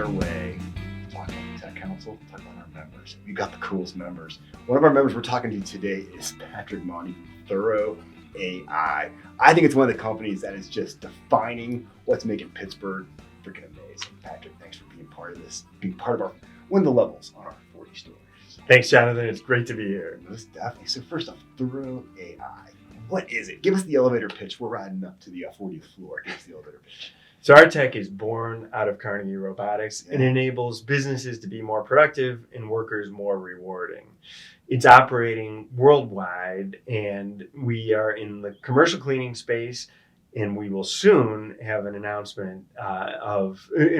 better way to talk about the Tech Council, talk about our members. We've got the coolest members. One of our members we're talking to today is Patrick Mondi from Thoro.ai. I think it's one of the companies that is just defining what's making Pittsburgh freaking amazing. Patrick, thanks for being part of this, being part of our one of the levels on our 40 stories. Thanks, Jonathan. It's great to be here. Most definitely. So first off, Thoro.ai. What is it? Give us the elevator pitch. We're riding up to the 40th floor. Give us the elevator pitch. So our tech is born out of Carnegie Robotics and enables businesses to be more productive and workers more rewarding. It's operating worldwide, and we are in the commercial cleaning space, and we will soon have an announcement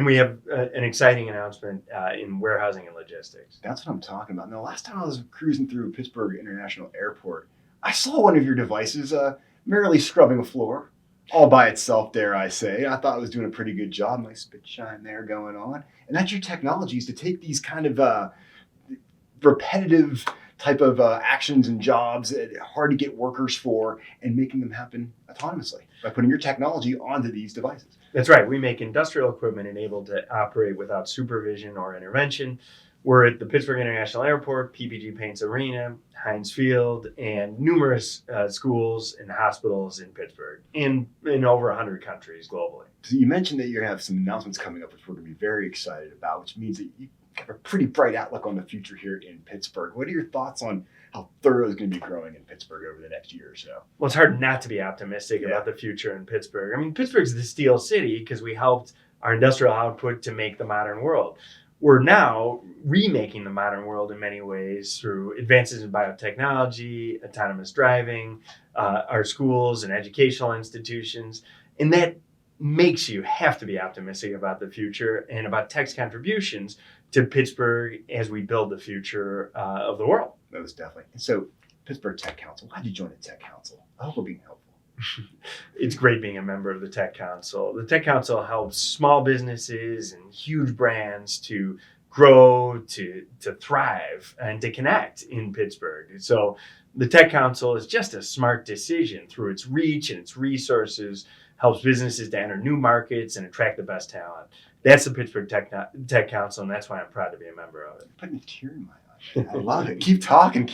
we have an exciting announcement in warehousing and logistics. That's what I'm talking about. Now, last time I was cruising through Pittsburgh International Airport, I saw one of your devices merrily scrubbing a floor, all by itself, dare I say. I thought it was doing a pretty good job. Nice spit shine there going on. And that's your technology, is to take these kind of repetitive type of actions and jobs that are hard to get workers for and making them happen autonomously by putting your technology onto these devices. That's right. We make industrial equipment enabled to operate without supervision or intervention. We're at the Pittsburgh International Airport, PPG Paints Arena, Heinz Field, and numerous schools and hospitals in Pittsburgh, in over 100 countries globally. So you mentioned that you're going to have some announcements coming up, which we're going to be very excited about, which means that you have a pretty bright outlook on the future here in Pittsburgh. What are your thoughts on how Thoro is going to be growing in Pittsburgh over the next year or so? Well, it's hard not to be optimistic about the future in Pittsburgh. I mean, Pittsburgh's the steel city because we helped our industrial output to make the modern world. We're now remaking the modern world in many ways through advances in biotechnology, autonomous driving, our schools and educational institutions. And that makes you have to be optimistic about the future and about tech's contributions to Pittsburgh as we build the future of the world. Most definitely. So, Pittsburgh Tech Council, why did you join the Tech Council? I hope we're being helpful. It's great being a member of the Tech Council. The Tech Council helps small businesses and huge brands to grow, to thrive, and to connect in Pittsburgh. So the Tech Council is just a smart decision. Through its reach and its resources, helps businesses to enter new markets and attract the best talent. That's the Pittsburgh Tech Council, and that's why I'm proud to be a member of it. You're putting a tear in my eye. I love it. Keep talking.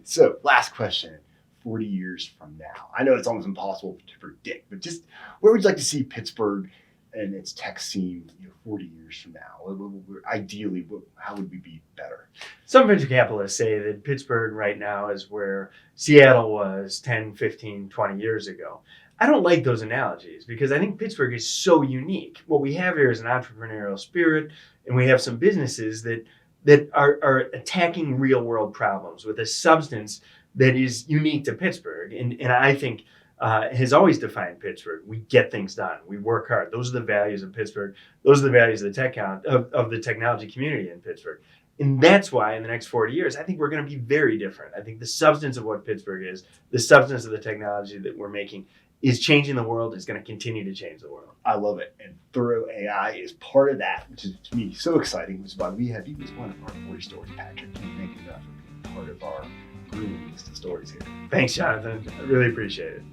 So, last question. 40 years from now, I know it's almost impossible to predict, but just where would you like to see Pittsburgh and its tech scene 40 years from now? Ideally, how would we be better? Some venture capitalists say that Pittsburgh right now is where Seattle was 10, 15, 20 years ago. I don't like those analogies because I think Pittsburgh is so unique. What we have here is an entrepreneurial spirit, and we have some businesses that are attacking real world problems with a substance that is unique to Pittsburgh, and I think has always defined Pittsburgh. We get things done. We work hard. Those are the values of Pittsburgh. Those are the values of the technology community in Pittsburgh. And that's why in the next 40 years, I think we're going to be very different. I think the substance of what Pittsburgh is, the substance of the technology that we're making is changing the world, is going to continue to change the world. I love it. And Thoro.ai is part of that, which is to me so exciting, which is why we have you as one of our 40 stories, Patrick. Thank you for being part of our grooming list of stories here. Thanks, Jonathan. I really appreciate it.